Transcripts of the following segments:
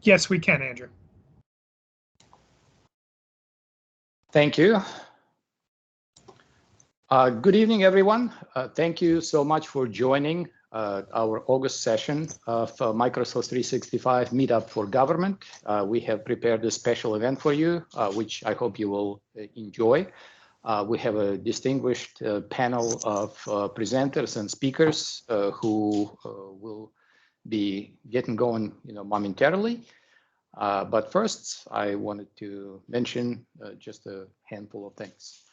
Yes, we can, Andrew. Thank you. Good evening, everyone. Thank you so much for joining our August session of Microsoft 365 Meetup for Government. We have prepared a special event for you, which I hope you will enjoy. We have a distinguished panel of presenters and speakers who will be getting going, momentarily. But first, I wanted to mention just a handful of things.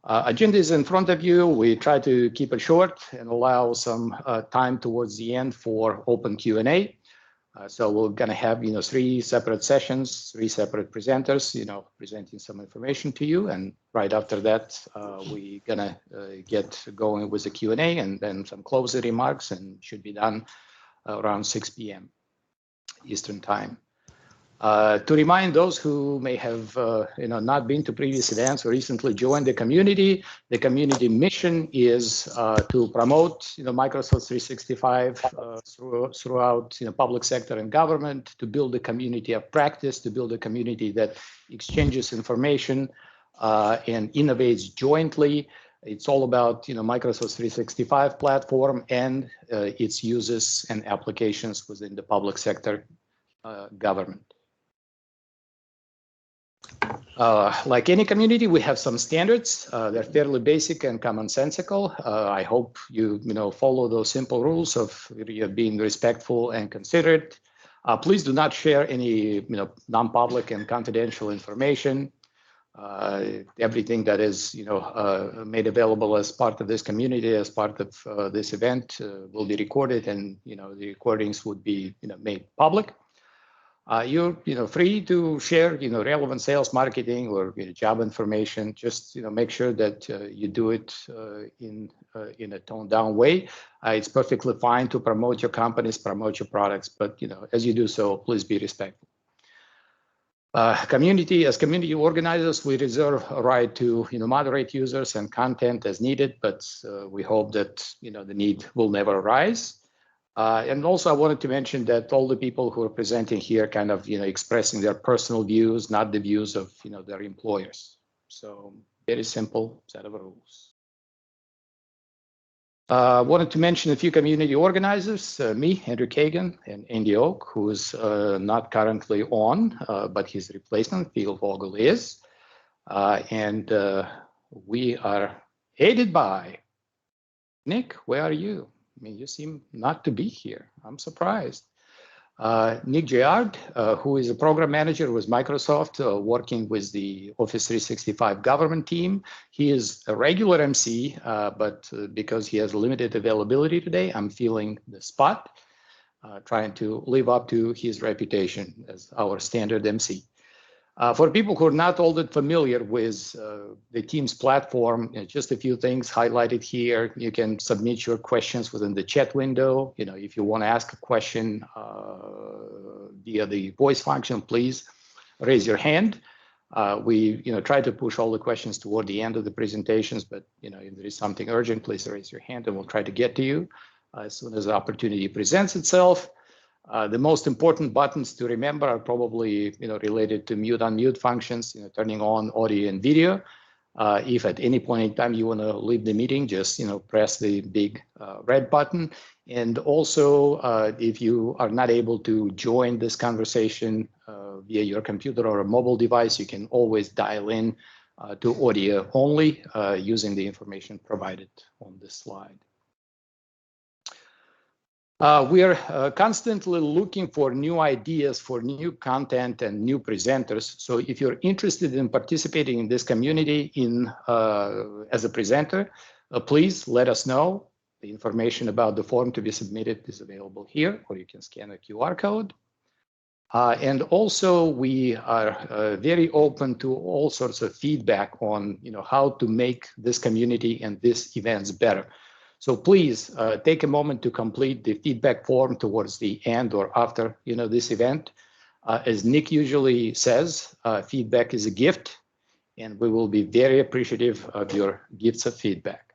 Agenda is in front of you. We try to keep it short and allow some time towards the end for open Q&A. So we're going to have, 3 separate sessions, 3 separate presenters, presenting some information to you. And right after that, we're going to get going with the Q&A and then some closing remarks, and should be done around 6 p.m. Eastern Time. To remind those who may have not been to previous events or recently joined the community mission is to promote Microsoft 365 throughout public sector and government, to build a community of practice, to build a community that exchanges information and innovates jointly. It's all about Microsoft 365 platform and its uses and applications within the public sector government. Like any community, we have some standards. They're fairly basic and commonsensical. I hope you follow those simple rules of being respectful and considerate. Please do not share any non-public and confidential information. Everything that is made available as part of this community, as part of this event, will be recorded, and the recordings would be made public. You're free to share relevant sales, marketing, or job information. Just make sure that you do it in a toned down way. It's perfectly fine to promote your companies, promote your products, but as you do so, please be respectful. As community organizers, we reserve a right to moderate users and content as needed, but we hope that the need will never arise. And also, I wanted to mention that all the people who are presenting here kind of, expressing their personal views, not the views of, their employers. So very simple set of rules. Wanted to mention a few community organizers, me, Andrew Kagan, and Andy Oak, who is not currently on, but his replacement, Phil Vogel, is. And we are aided by Nick. Where are you? I mean, you seem not to be here. I'm surprised. Nick Giard, who is a program manager with Microsoft, working with the Office 365 government team. He is a regular MC, but because he has limited availability today, I'm filling the spot, trying to live up to his reputation as our standard MC. For people who are not all that familiar with the Teams platform, just a few things highlighted here. You can submit your questions within the chat window. If you want to ask a question via the voice function, please raise your hand. We try to push all the questions toward the end of the presentations, but if there is something urgent, please raise your hand and we'll try to get to you as soon as the opportunity presents itself. The most important buttons to remember are probably related to mute unmute functions, turning on audio and video. If at any point in time you want to leave the meeting, just press the big red button. And also, if you are not able to join this conversation via your computer or a mobile device, you can always dial in to audio only using the information provided on this slide. We are constantly looking for new ideas, for new content and new presenters. So if you're interested in participating in this community as a presenter, please let us know. The information about the form to be submitted is available here, or you can scan a QR code. And also, we are very open to all sorts of feedback on how to make this community and these events better. So please take a moment to complete the feedback form towards the end or after this event. As Nick usually says, feedback is a gift, and we will be very appreciative of your gifts of feedback.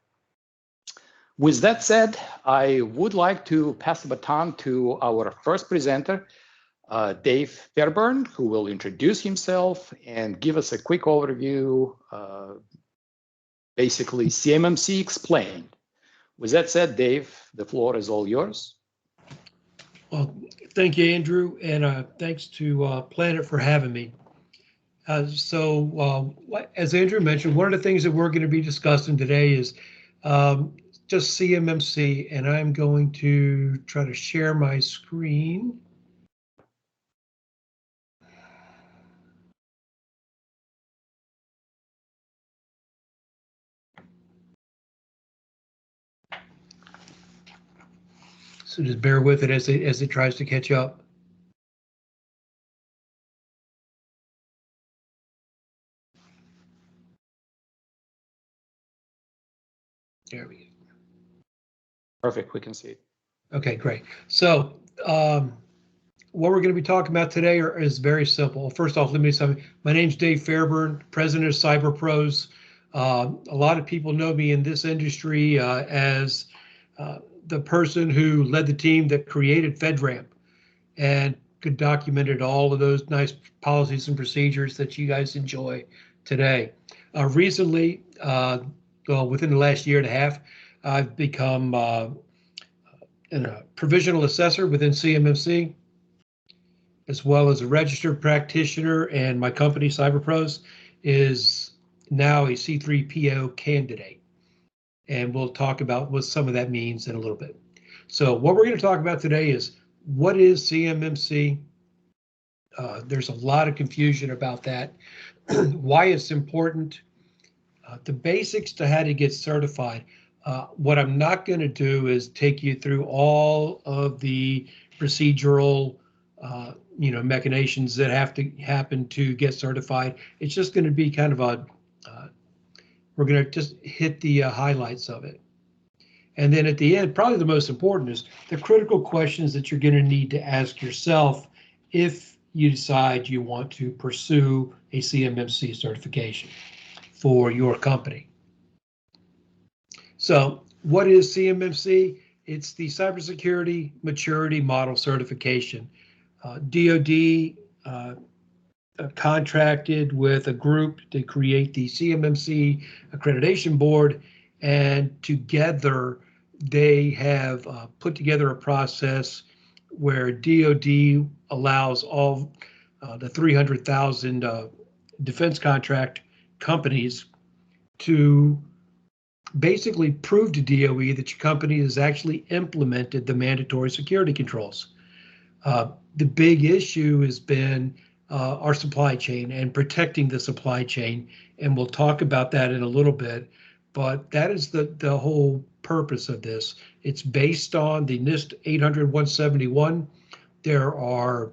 With that said, I would like to pass the baton to our first presenter, Dave Fairburn, who will introduce himself and give us a quick overview, basically CMMC explained. With that said, Dave, the floor is all yours. Well, thank you, Andrew, and thanks to Planet for having me. As Andrew mentioned, one of the things that we're going to be discussing today is just CMMC, and I'm going to try to share my screen. So just bear with it as it tries to catch up. There we go. Perfect, we can see it. Okay, great. So what we're going to be talking about today is very simple. First off, let me say my name's Dave Fairburn, president of Cyber Pros. A lot of people know me in this industry as the person who led the team that created FedRAMP and documented all of those nice policies and procedures that you guys enjoy today. Recently, within the last year and a half, I've become a provisional assessor within CMMC, as well as a registered practitioner, and my company, Cyber Pros, is now a C3PO candidate. And we'll talk about what some of that means in a little bit. So what we're going to talk about today is what is CMMC? There's a lot of confusion about that, why it's important, the basics to how to get certified. What I'm not going to do is take you through all of the procedural machinations that have to happen to get certified. It's just going to be kind of we're going to just hit the highlights of it. And then at the end, probably the most important is the critical questions that you're going to need to ask yourself if you decide you want to pursue a CMMC certification for your company. So what is CMMC? It's the Cybersecurity Maturity Model Certification. DoD contracted with a group to create the CMMC Accreditation Board, and together they have put together a process where DoD allows all the 300,000 defense contract companies to basically prove to DOE that your company has actually implemented the mandatory security controls. The big issue has been our supply chain and protecting the supply chain, and we'll talk about that in a little bit, but that is the whole purpose of this. It's based on the NIST 800-171. There are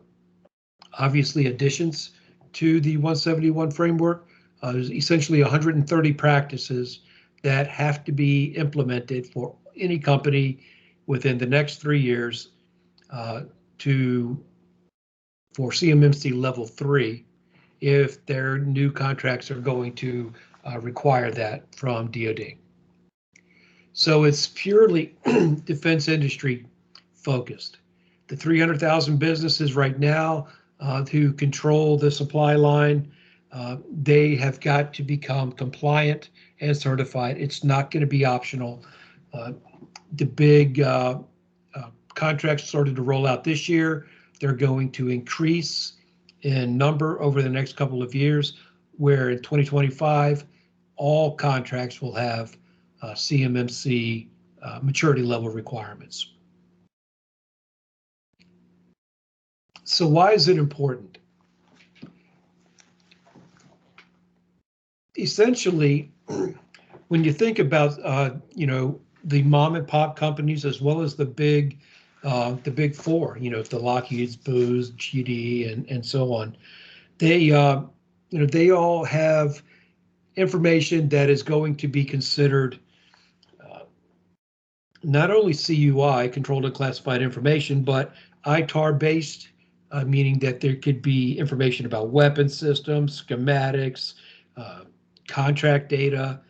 obviously additions to the 171 framework. There's essentially 130 practices that have to be implemented for any company within the next 3 years for CMMC level 3, if their new contracts are going to require that from DoD. So it's purely defense industry focused. The 300,000 businesses right now who control the supply line, they have got to become compliant and certified. It's not going to be optional. The big contracts started to roll out this year. They're going to increase in number over the next couple of years, where in 2025, all contracts will have CMMC maturity level requirements. So why is it important? Essentially, when you think about the mom and pop companies as well as the big four, the Lockheed's, Booz, GD, and so on, they all have information that is going to be considered not only CUI, controlled and classified information, but ITAR based, meaning that there could be information about weapon systems, schematics, contract data,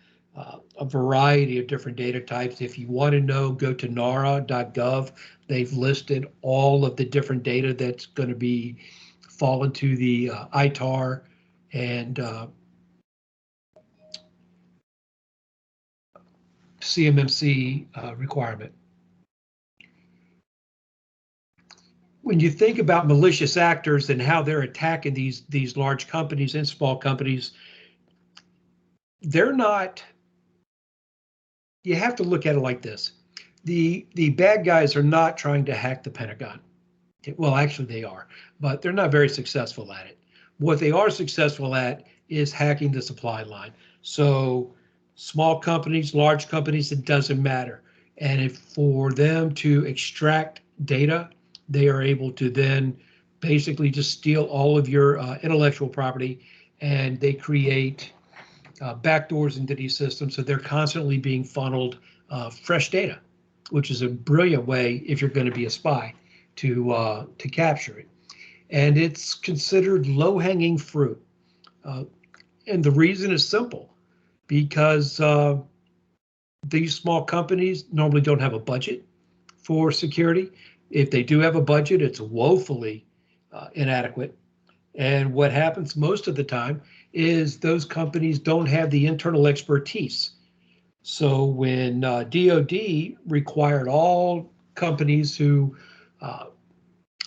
a variety of different data types. If you want to know, go to nara.gov. They've listed all of the different data that's going to fall into the ITAR and CMMC requirement. When you think about malicious actors and how they're attacking these large companies and small companies, they're not, you have to look at it like this. The bad guys are not trying to hack the Pentagon. Well, actually they are, but they're not very successful at it. What they are successful at is hacking the supply line. So small companies, large companies, it doesn't matter. And if for them to extract data, they are able to then basically just steal all of your intellectual property, and they create backdoors into these systems. So they're constantly being funneled fresh data, which is a brilliant way if you're going to be a spy to capture it. And it's considered low-hanging fruit. And the reason is simple, because these small companies normally don't have a budget for security. If they do have a budget, it's woefully inadequate. And what happens most of the time is those companies don't have the internal expertise. So when DoD required all companies who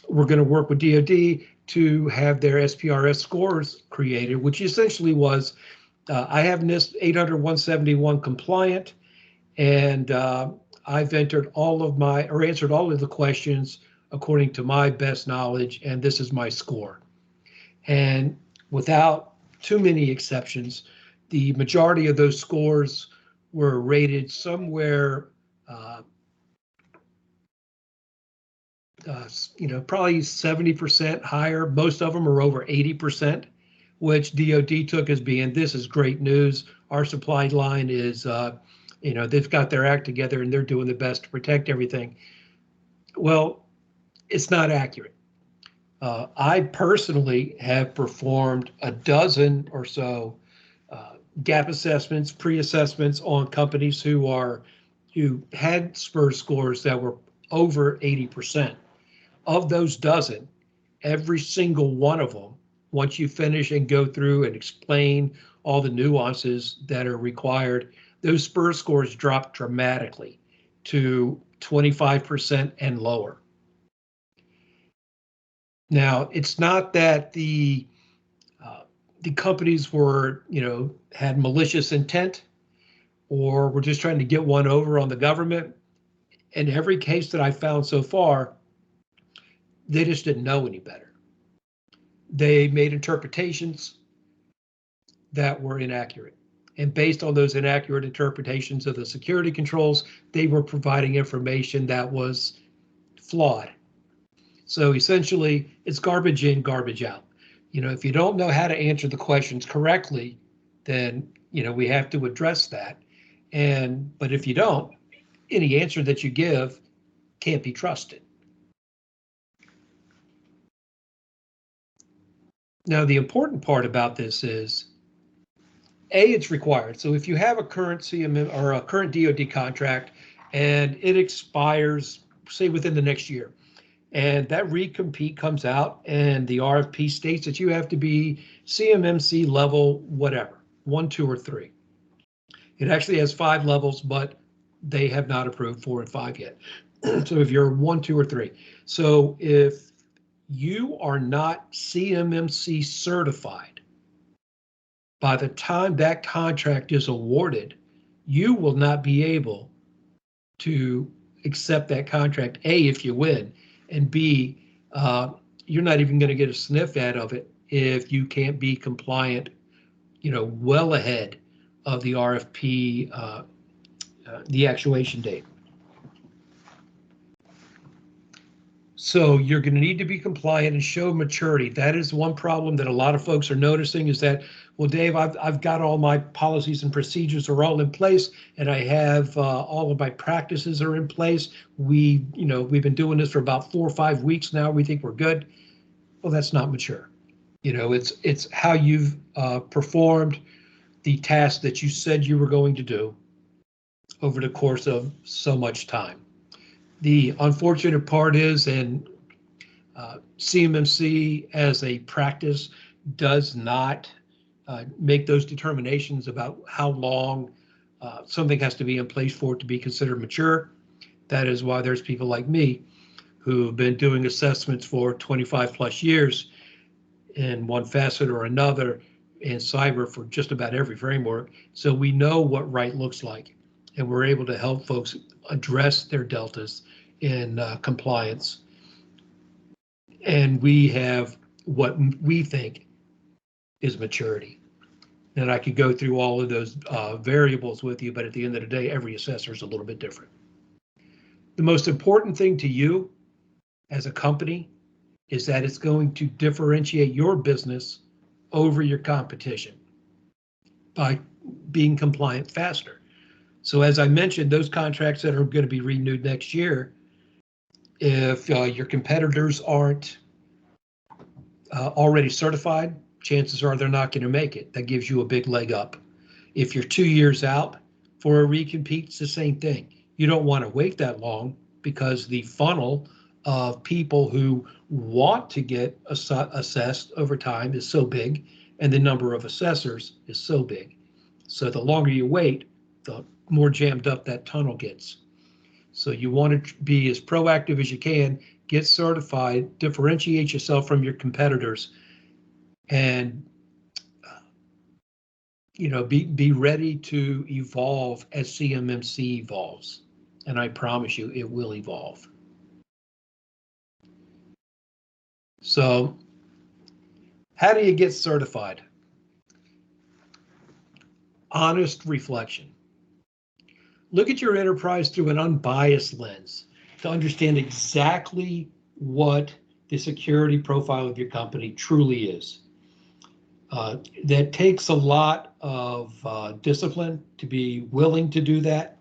were going to work with DoD to have their SPRS scores created, which essentially was, I have NIST 800-171 compliant, and I've entered all of my, or answered all of the questions according to my best knowledge, and this is my score. And without too many exceptions, the majority of those scores were rated somewhere, probably 70% higher. Most of them are over 80%, which DoD took as being, this is great news. Our supply line is, they've got their act together and they're doing the best to protect everything. Well, it's not accurate. I personally have performed a dozen or so gap assessments, pre-assessments on companies who had SPRS scores that were over 80%. Of those dozen, every single one of them, once you finish and go through and explain all the nuances that are required, those SPRS scores drop dramatically to 25% and lower. Now, it's not that the companies were, had malicious intent or were just trying to get one over on the government. In every case that I found so far, they just didn't know any better. They made interpretations that were inaccurate. And based on those inaccurate interpretations of the security controls, they were providing information that was flawed. So essentially, it's garbage in, garbage out. If you don't know how to answer the questions correctly, then, we have to address that. But if you don't, any answer that you give can't be trusted. Now, the important part about this is, A, it's required. So if you have a current CMM or a current DoD contract and it expires, say, within the next year, and that recompete comes out and the RFP states that you have to be CMMC level, whatever, 1, 2, or 3. It actually has 5 levels, but they have not approved 4 and 5 yet. So if you're 1, 2, or 3. So if you are not CMMC certified, by the time that contract is awarded, you will not be able to accept that contract, A, if you win, and B, you're not even going to get a sniff out of it if you can't be compliant, well ahead of the RFP, the actuation date. So you're going to need to be compliant and show maturity. That is one problem that a lot of folks are noticing, is that, well, Dave, I've got all my policies and procedures are all in place, and I have all of my practices are in place. We've been doing this for about 4 or 5 weeks now. We think we're good. Well, that's not mature. It's how you've performed the task that you said you were going to do, over the course of so much time. The unfortunate part is, and CMMC as a practice does not make those determinations about how long something has to be in place for it to be considered mature. That is why there's people like me who've been doing assessments for 25 plus years in one facet or another in cyber for just about every framework. So we know what right looks like, and we're able to help folks address their deltas in compliance. And we have what we think is maturity. And I could go through all of those variables with you, but at the end of the day, every assessor is a little bit different. The most important thing to you as a company is that it's going to differentiate your business over your competition by being compliant faster. So as I mentioned, those contracts that are going to be renewed next year, if your competitors aren't already certified, chances are they're not going to make it. That gives you a big leg up. If you're 2 years out for a recompete, it's the same thing. You don't want to wait that long because the funnel of people who want to get assessed over time is so big, and the number of assessors is so big. So the longer you wait, the more jammed up that tunnel gets. So you want to be as proactive as you can, get certified, differentiate yourself from your competitors, and be ready to evolve as CMMC evolves. And I promise you, it will evolve. So how do you get certified? Honest reflection. Look at your enterprise through an unbiased lens to understand exactly what the security profile of your company truly is. That takes a lot of discipline to be willing to do that.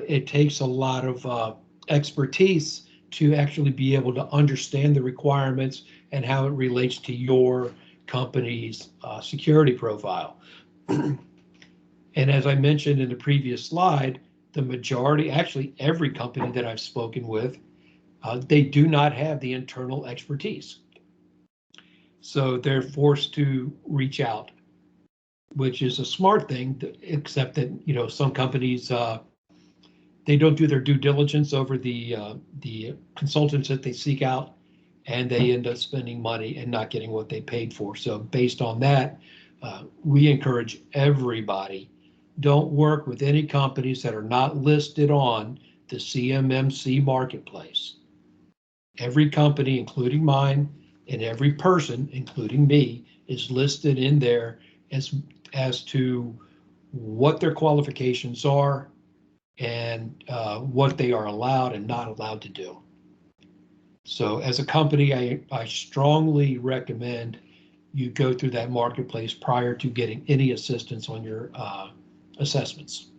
It takes a lot of expertise to actually be able to understand the requirements and how it relates to your company's security profile. And as I mentioned in the previous slide, the majority, actually every company that I've spoken with, they do not have the internal expertise. So they're forced to reach out, which is a smart thing, except that, some companies, they don't do their due diligence over the consultants that they seek out, and they end up spending money and not getting what they paid for. So based on that, we encourage everybody, don't work with any companies that are not listed on the CMMC marketplace. Every company, including mine, and every person, including me, is listed in there as to what their qualifications are and what they are allowed and not allowed to do. So as a company, I strongly recommend you go through that marketplace prior to getting any assistance on your assessments.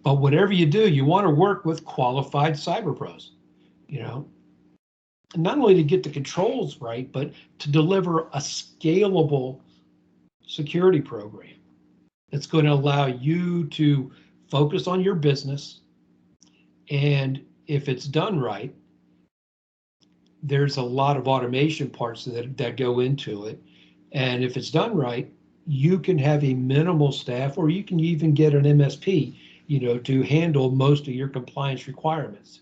But whatever you do, you want to work with qualified cyber pros, not only to get the controls right, but to deliver a scalable security program that's going to allow you to focus on your business. And if it's done right, there's a lot of automation parts that go into it. And if it's done right, you can have a minimal staff, or you can even get an MSP, to handle most of your compliance requirements.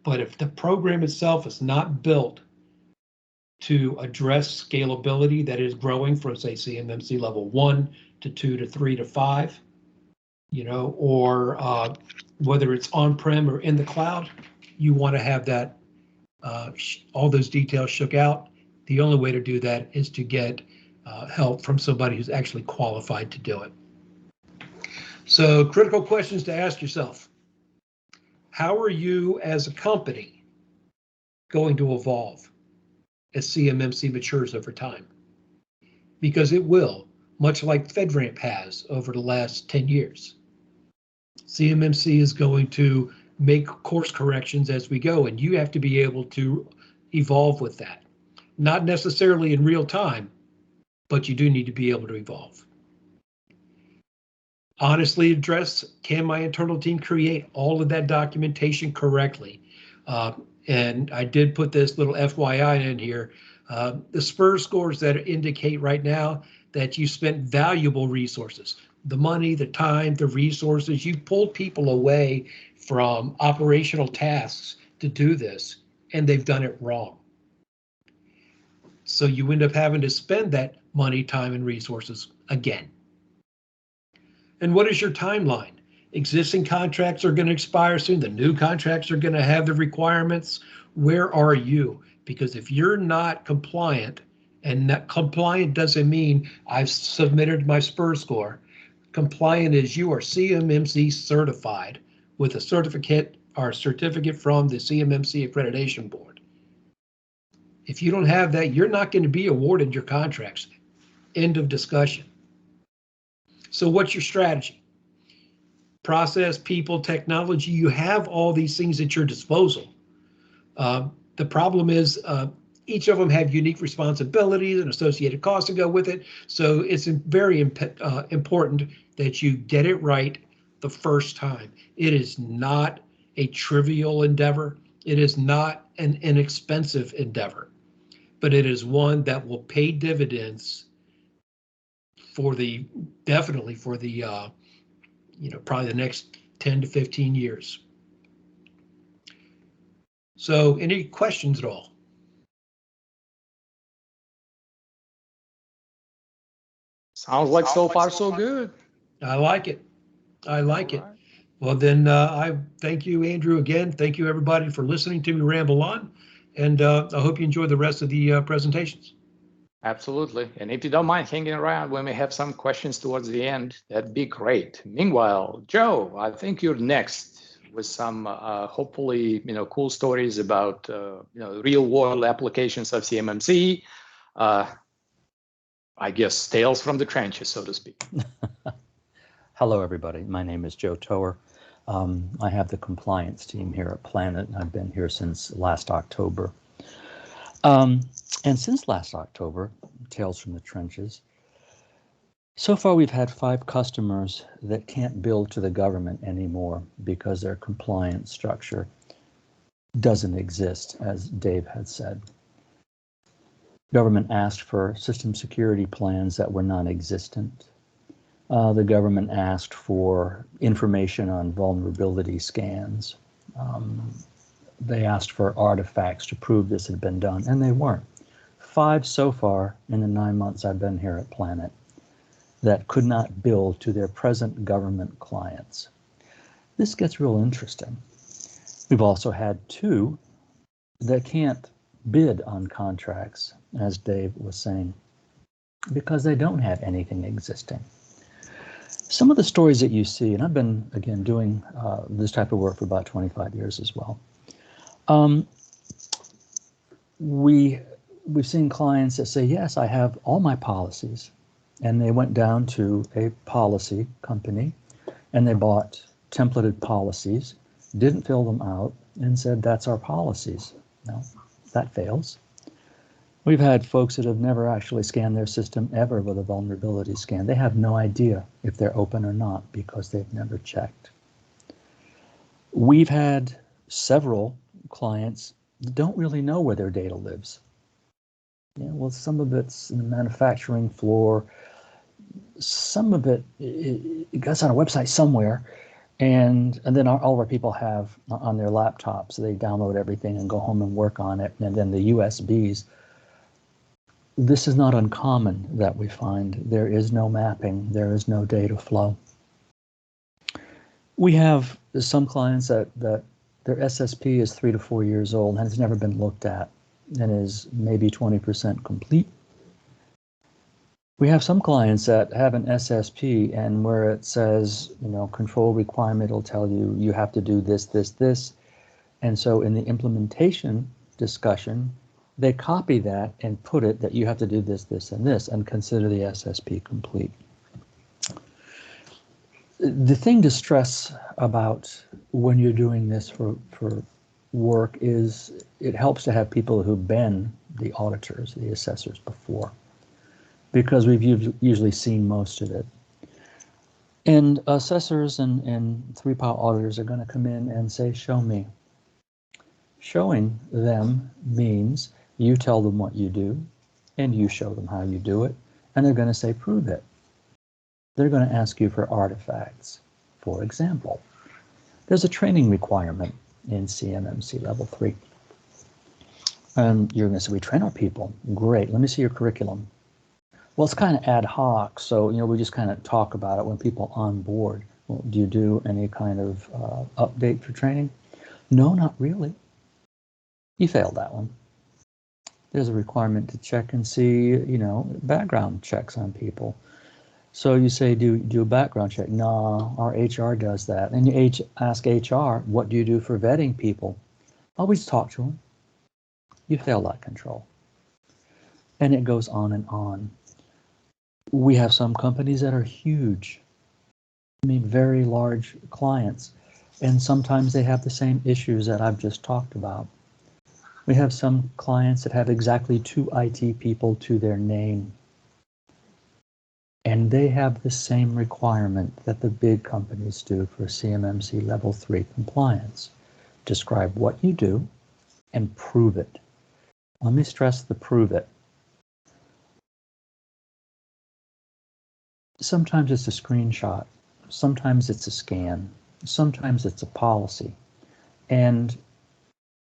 But if the program itself is not built to address scalability that is growing from, say, CMMC level 1 to 2 to 3 to 5, or whether it's on-prem or in the cloud, you want to have that all those details shook out. The only way to do that is to get help from somebody who's actually qualified to do it. So critical questions to ask yourself. How are you as a company going to evolve as CMMC matures over time? Because it will, much like FedRAMP has over the last 10 years. CMMC is going to make course corrections as we go, and you have to be able to evolve with that. Not necessarily in real time, but you do need to be able to evolve. honestly address, can my internal team create all of that documentation correctly? And I did put this little FYI in here. The SPUR scores that indicate right now that you spent valuable resources, the money, the time, the resources, you pulled people away from operational tasks to do this, and they've done it wrong. So you end up having to spend that money, time, and resources again. And what is your timeline? Existing contracts are going to expire soon. The new contracts are going to have the requirements. Where are you? Because if you're not compliant, and that compliant doesn't mean I've submitted my SPUR score. Compliant is you are CMMC certified with a certificate or certificate from the CMMC Accreditation Board. If you don't have that, you're not going to be awarded your contracts. End of discussion. So what's your strategy? Process, people, technology, you have all these things at your disposal. The problem is each of them have unique responsibilities and associated costs to go with it. So it's very important that you get it right the first time. It is not a trivial endeavor. It is not an inexpensive endeavor, but it is one that will pay dividends for definitely for the probably the next 10 to 15 years. So any questions at all? Sounds like so far so good. I like it. I like it. All right. Well, then I thank you, Andrew, again. Thank you, everybody, for listening to me ramble on. And I hope you enjoy the rest of the presentations. Absolutely. And if you don't mind hanging around when we have some questions towards the end, that'd be great. Meanwhile, Joe, I think you're next with some hopefully cool stories about real world applications of CMMC. I guess tales from the trenches, so to speak. Hello, everybody. My name is Joe Tower. I have the compliance team here at Planet. I've been here since last October. And since last October, Tales from the Trenches, so far we've had 5 customers that can't bill to the government anymore because their compliance structure doesn't exist, as Dave had said. Government asked for system security plans that were non-existent. The government asked for information on vulnerability scans. They asked for artifacts to prove this had been done, and they weren't. 5 so far in the 9 months I've been here at Planet that could not bill to their present government clients. This gets real interesting. We've also had 2 that can't bid on contracts, as Dave was saying, because they don't have anything existing. Some of the stories that you see, and I've been, again, doing this type of work for about 25 years as well. We've seen clients that say, yes, I have all my policies. And they went down to a policy company and they bought templated policies, didn't fill them out, and said, that's our policies. No, that fails. We've had folks that have never actually scanned their system ever with a vulnerability scan. They have no idea if they're open or not because they've never checked. We've had several clients that don't really know where their data lives. Yeah, well, some of it's in the manufacturing floor. Some of it gets on a website somewhere, and then all of our people have on their laptops. They download everything and go home and work on it. And then the USBs. This is not uncommon that we find. There is no mapping. There is no data flow. We have some clients that their SSP is 3 to 4 years old and has never been looked at and is maybe 20% complete. We have some clients that have an SSP and where it says, control requirement will tell you, you have to do this, this, this. And so in the implementation discussion, they copy that and put it that you have to do this, this, and this, and consider the SSP complete. The thing to stress about when you're doing this for work is it helps to have people who've been the auditors, the assessors before, because we've usually seen most of it. And assessors and 3PAW auditors are going to come in and say, show me. Showing them means you tell them what you do and you show them how you do it, and they're going to say, prove it. They're going to ask you for artifacts. For example, there's a training requirement in CMMC Level 3. And you're going to say, we train our people. Great, let me see your curriculum. Well, it's kind of ad hoc, so we just kind of talk about it when people on board. Well, do you do any kind of update for training? No, not really. You failed that one. There's a requirement to check and see, background checks on people. So you say, do a background check. No, our HR does that. And you ask HR, what do you do for vetting people? Always talk to them. You failed that control. And it goes on and on. We have some companies that are huge. Very large clients. And sometimes they have the same issues that I've just talked about. We have some clients that have exactly 2 IT people to their name. And they have the same requirement that the big companies do for CMMC Level 3 compliance. Describe what you do and prove it. Let me stress the prove it. Sometimes it's a screenshot. Sometimes it's a scan. Sometimes it's a policy. And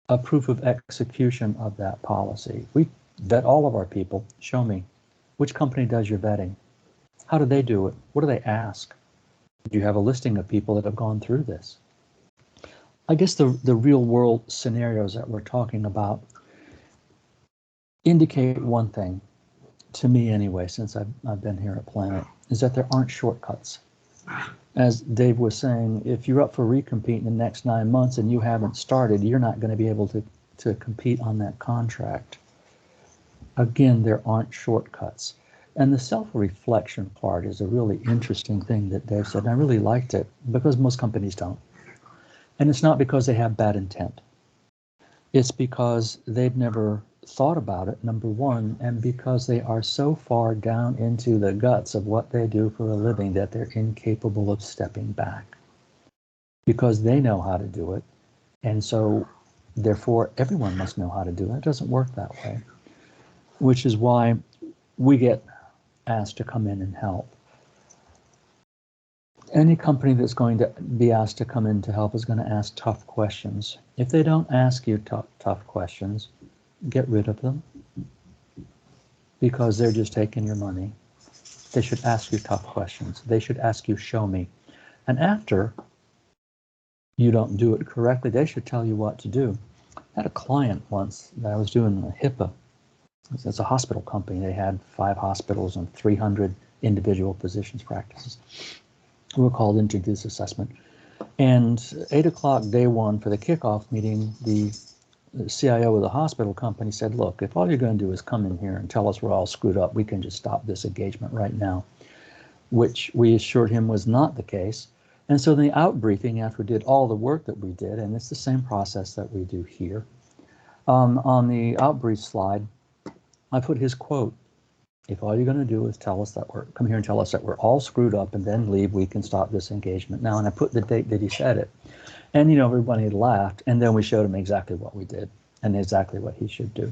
a proof of execution of that policy. We vet all of our people. Show me. Which company does your vetting? How do they do it? What do they ask? Do you have a listing of people that have gone through this? I guess the real world scenarios that we're talking about indicate one thing, to me anyway, since I've been here at Planet, is that there aren't shortcuts. As Dave was saying, if you're up for recompete in the next 9 months and you haven't started, you're not going to be able to compete on that contract. Again, there aren't shortcuts. And the self-reflection part is a really interesting thing that Dave said, and I really liked it, because most companies don't. And it's not because they have bad intent. It's because they've never thought about it, number one, and because they are so far down into the guts of what they do for a living that they're incapable of stepping back. Because they know how to do it, and so therefore everyone must know how to do it. It doesn't work that way, which is why we get asked to come in and help. Any company that's going to be asked to come in to help is going to ask tough questions. If they don't ask you tough questions, get rid of them, because they're just taking your money. They should ask you tough questions. They should ask you, show me. And after you don't do it correctly, they should tell you what to do. I had a client once that I was doing a HIPAA. It's a hospital company. They had 5 hospitals and 300 individual physicians practices. We were called into this assessment. And 8 o'clock day one for the kickoff meeting, the CIO of the hospital company said, look, if all you're going to do is come in here and tell us we're all screwed up, we can just stop this engagement right now, which we assured him was not the case. And so in the out briefing, after we did all the work that we did, and it's the same process that we do here, on the out brief slide, I put his quote. If all you're going to do is come here and tell us that we're all screwed up and then leave, we can stop this engagement now. And I put the date that he said it. And, everybody laughed. And then we showed him exactly what we did and exactly what he should do.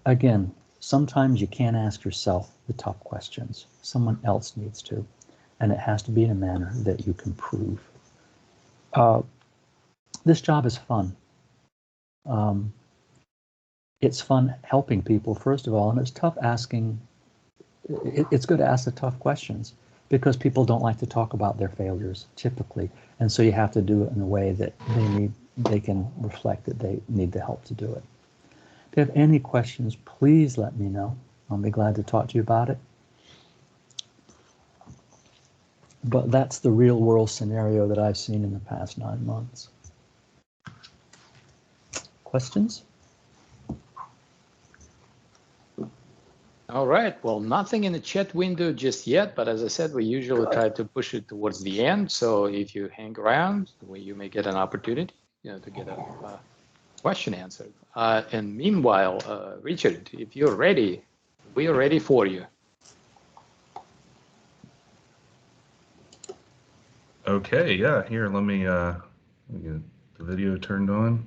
Again, sometimes you can't ask yourself the tough questions. Someone else needs to. And it has to be in a manner that you can prove. This job is fun. It's fun helping people, first of all, and it's tough asking. It's good to ask the tough questions because people don't like to talk about their failures typically, and so you have to do it in a way that they can reflect that they need the help to do it. If you have any questions, please let me know. I'll be glad to talk to you about it. But that's the real world scenario that I've seen in the past 9 months. Questions? All right. Well, nothing in the chat window just yet, but as I said, we usually try to push it towards the end. So if you hang around, you may get an opportunity, to get a question answered. And meanwhile, Richard, if you're ready, we are ready for you. Okay, yeah, here, let me get the video turned on.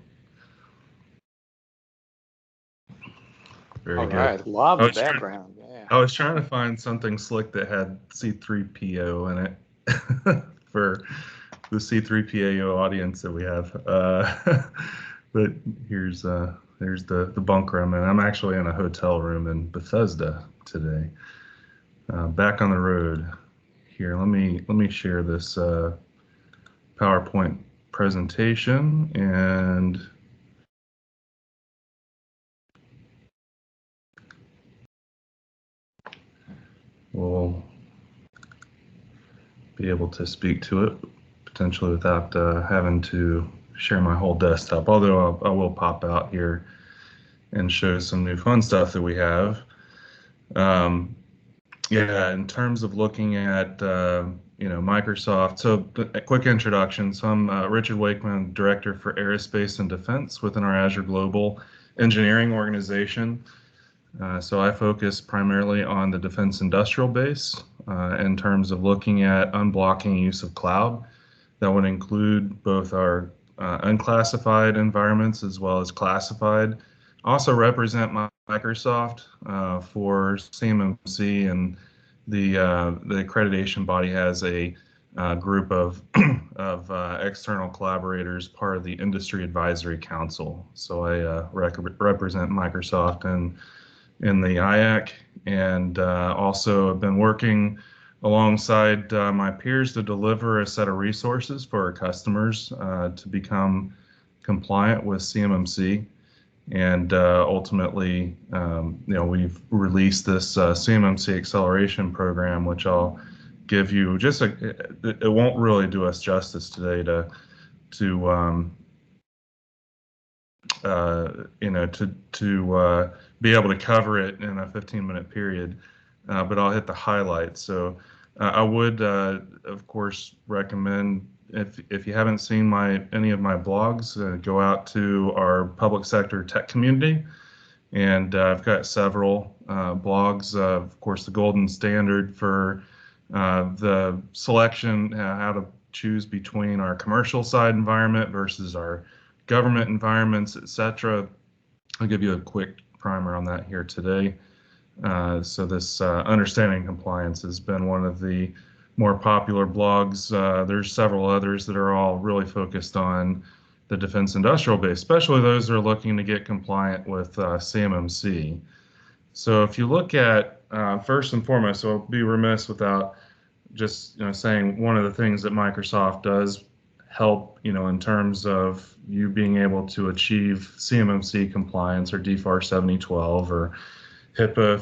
Very All good. right, love the background. Yeah. I was trying to find something slick that had C3PO in it for the C3PAO audience that we have. But here's the bunk room, and I'm actually in a hotel room in Bethesda today. Back on the road. Here, let me share this PowerPoint presentation, and we'll be able to speak to it potentially without having to share my whole desktop, although I will pop out here and show some new fun stuff that we have. Yeah, in terms of looking at Microsoft, so a quick introduction. So I'm Richard Wakeman, Director for Aerospace and Defense within our Azure Global Engineering organization. So I focus primarily on the defense industrial base in terms of looking at unblocking use of cloud. That would include both our unclassified environments as well as classified. Also represent Microsoft for CMMC, and the accreditation body has a group of external collaborators, part of the Industry Advisory Council. So I represent Microsoft in the IAC, and also have been working alongside my peers to deliver a set of resources for our customers to become compliant with CMMC. And ultimately, we've released this CMMC acceleration program, which I'll give you just it won't really do us justice today to be able to cover it in a 15-minute period, but I'll hit the highlights. So I would, of course, recommend, if you haven't seen any of my blogs, go out to our public sector tech community, and I've got several blogs. Of course, the golden standard for the selection, how to choose between our commercial side environment versus our government environments, etc. I'll give you a quick primer on that here today. So this Understanding Compliance has been one of the more popular blogs. There's several others that are all really focused on the defense industrial base, especially those that are looking to get compliant with CMMC. So if you look at, first and foremost, so I'll be remiss without just saying one of the things that Microsoft does help, in terms of you being able to achieve CMMC compliance, or DFARS 7012, or HIPAA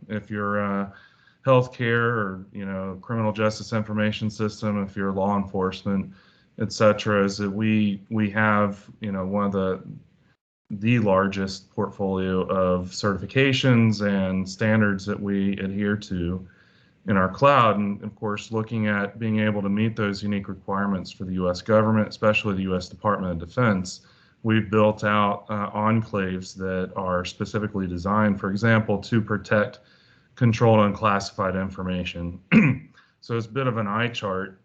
if you're healthcare, or criminal justice information system if you're law enforcement, etc. Is that we have one of the largest portfolio of certifications and standards that we adhere to in our cloud, and of course looking at being able to meet those unique requirements for the U.S. government, especially the U.S. Department of Defense. We've built out enclaves that are specifically designed, for example, to protect controlled and classified information. So it's a bit of an eye chart.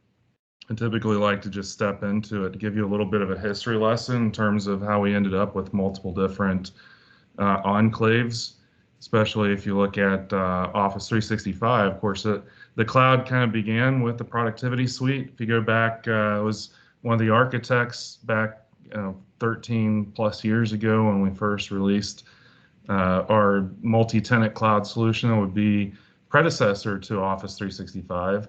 I typically like to just step into it to give you a little bit of a history lesson in terms of how we ended up with multiple different enclaves, especially if you look at Office 365. Of course, the cloud kind of began with the productivity suite. If you go back, it was one of the architects back 13 plus years ago when we first released our multi-tenant cloud solution. That would be predecessor to Office 365.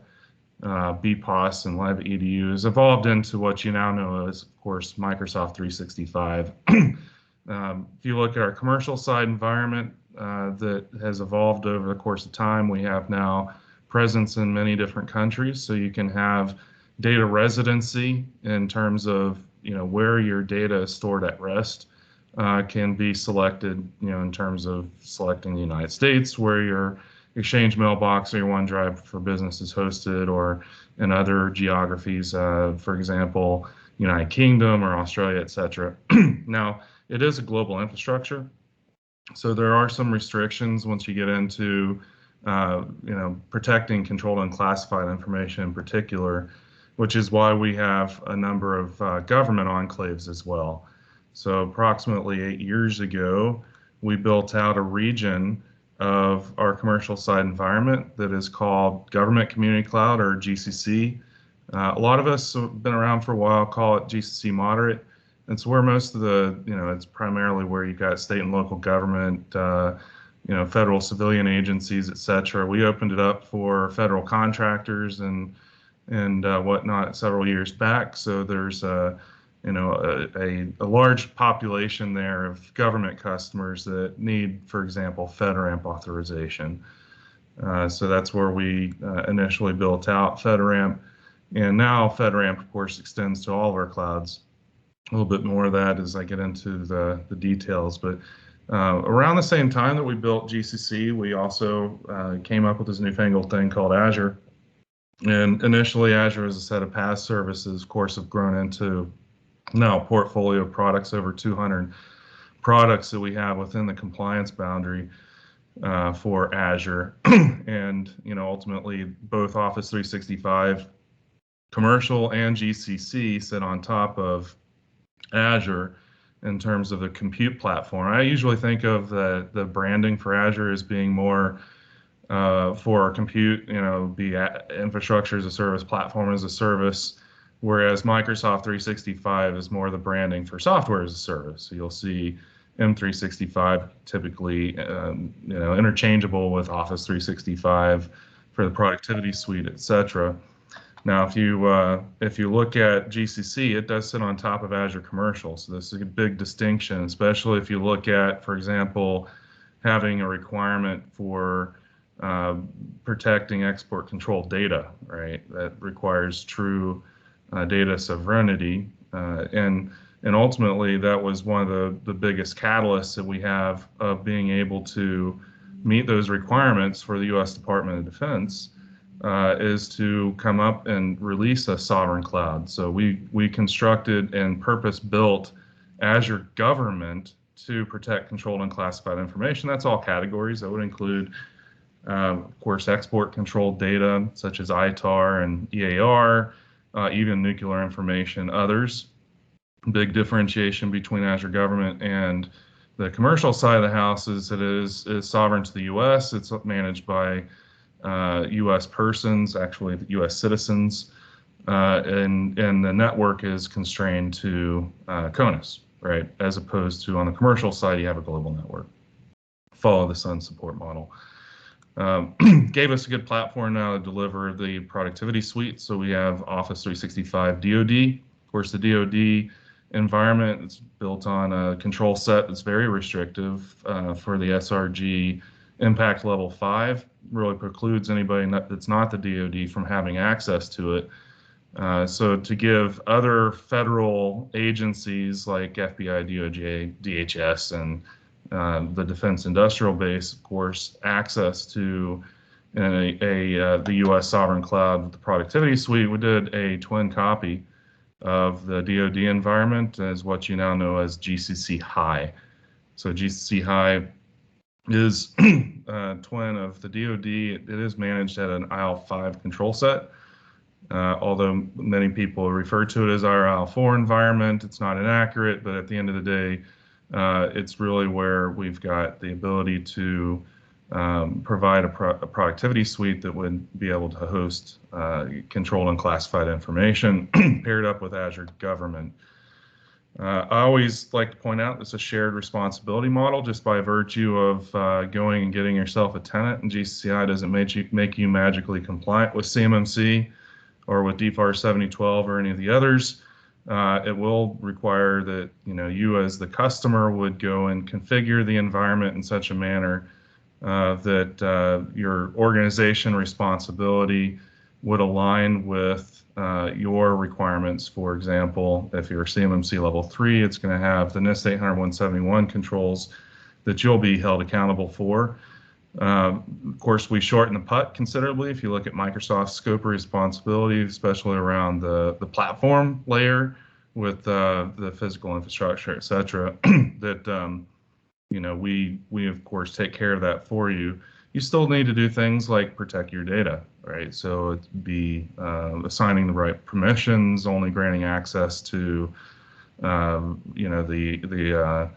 BPOS and Live EDU has evolved into what you now know as, of course, Microsoft 365. If you look at our commercial side environment, that has evolved over the course of time. We have now presence in many different countries, so you can have data residency in terms of where your data is stored at rest. Can be selected, in terms of selecting the United States, where your Exchange mailbox or your OneDrive for Business is hosted, or in other geographies, for example, United Kingdom or Australia, etc. Now, it is a global infrastructure, so there are some restrictions once you get into protecting controlled and classified information in particular. which is why we have a number of government enclaves as well. So approximately 8 years ago, we built out a region of our commercial side environment that is called Government Community Cloud, or GCC. A lot of us have been around for a while, call it GCC moderate. It's where most of the, it's primarily where you've got state and local government, federal civilian agencies, et cetera. We opened it up for federal contractors and whatnot several years back. So there's a large population there of government customers that need, for example, FedRAMP authorization. So that's where we initially built out FedRAMP. And now FedRAMP, of course, extends to all of our clouds. A little bit more of that as I get into the details. But around the same time that we built GCC, we also came up with this newfangled thing called Azure. And initially, Azure as a set of PaaS services, of course, have grown into now a portfolio of products, over 200 products that we have within the compliance boundary for Azure. And, ultimately, both Office 365 Commercial and GCC sit on top of Azure in terms of the compute platform. I usually think of the branding for Azure as being more for compute, be infrastructure as a service, platform as a service, whereas Microsoft 365 is more the branding for software as a service. So you'll see M365 typically, interchangeable with Office 365 for the productivity suite, et cetera. Now, if you look at GCC, it does sit on top of Azure Commercial. So this is a big distinction, especially if you look at, for example, having a requirement for protecting export control data, right? That requires true data sovereignty. And ultimately, that was one of the biggest catalysts that we have of being able to meet those requirements for the U.S. Department of Defense. Is to come up and release a sovereign cloud. So we constructed and purpose-built Azure Government to protect controlled and classified information. That's all categories. That would include, of course, export controlled data such as ITAR and EAR, even nuclear information, others. Big differentiation between Azure Government and the commercial side of the house is it is sovereign to the U.S. It's managed by U.S. persons, actually U.S. citizens, and the network is constrained to CONUS, right? As opposed to on the commercial side, you have a global network. Follow the sun support model. Gave us a good platform now to deliver the productivity suite. So we have Office 365 DoD. Of course, the DoD environment is built on a control set that's very restrictive for the SRG impact level 5. Really precludes anybody that's not the DoD from having access to it. So to give other federal agencies like FBI, DOJ, DHS, and the Defense Industrial Base, of course, access to the U.S. Sovereign Cloud with the Productivity Suite, we did a twin copy of the DoD environment as what you now know as GCC High. So GCC High is twin of the DoD. It is managed at an IL5 control set, although many people refer to it as our IL4 environment. It's not inaccurate, but at the end of the day, it's really where we've got the ability to provide a productivity suite that would be able to host controlled and classified information paired up with Azure Government. I always like to point out it's a shared responsibility model just by virtue of going and getting yourself a tenant, and GCCI doesn't make you magically compliant with CMMC or with DFARS 7012 or any of the others. It will require that you as the customer would go and configure the environment in such a manner that your organization responsibility would align with your requirements. For example, if you're CMMC level 3, it's going to have the NIST 800-171 controls that you'll be held accountable for. Of course, we shorten the putt considerably. If you look at Microsoft's scope of responsibility, especially around the platform layer with the physical infrastructure, et cetera, that we of course take care of that for you. You still need to do things like protect your data, right? So it'd be assigning the right permissions, only granting access to, the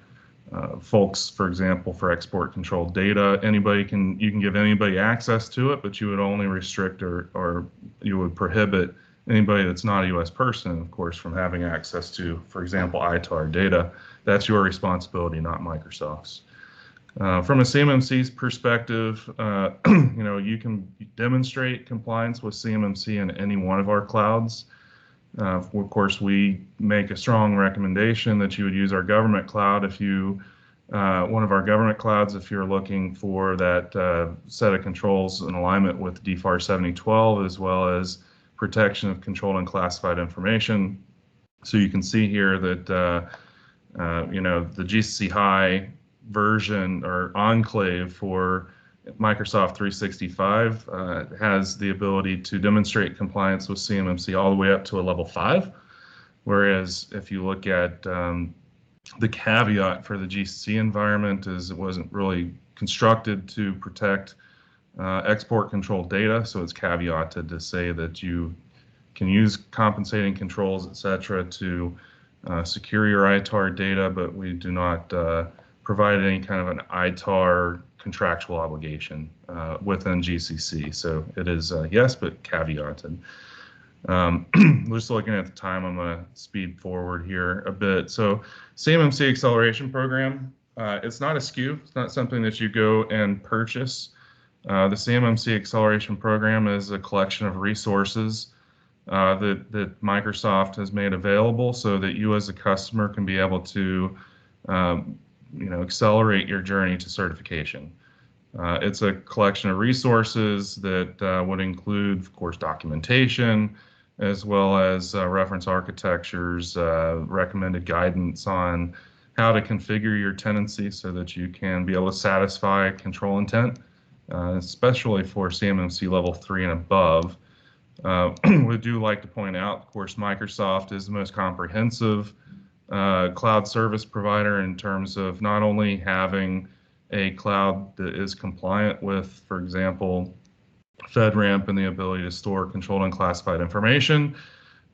folks, for example, for export controlled data. You can give anybody access to it, but you would only restrict or you would prohibit anybody that's not a U.S. person, of course, from having access to, for example, ITAR data. That's your responsibility, not Microsoft's. From a CMMC's perspective, you can demonstrate compliance with CMMC in any one of our clouds. Of course, we make a strong recommendation that you would use our government cloud one of our government clouds if you're looking for that set of controls in alignment with DFARS 7012, as well as protection of controlled and classified information. So you can see here that the GCC High version or enclave for Microsoft 365 has the ability to demonstrate compliance with CMMC all the way up to a level 5. Whereas if you look at the caveat for the GCC environment is it wasn't really constructed to protect export control data, so it's caveated to say that you can use compensating controls, etc., to secure your ITAR data, but we do not provide any kind of an ITAR contractual obligation within GCC. So it is yes, but caveated. Just looking at the time, I'm going to speed forward here a bit. So CMMC Acceleration Program, it's not a SKU. It's not something that you go and purchase. The CMMC Acceleration Program is a collection of resources that Microsoft has made available so that you as a customer can be able to accelerate your journey to certification. It's a collection of resources that would include, of course, documentation, as well as reference architectures, recommended guidance on how to configure your tenancy so that you can be able to satisfy control intent, especially for CMMC level 3 and above. We do like to point out, of course, Microsoft is the most comprehensive cloud service provider in terms of not only having a cloud that is compliant with, for example, FedRAMP and the ability to store controlled and classified information,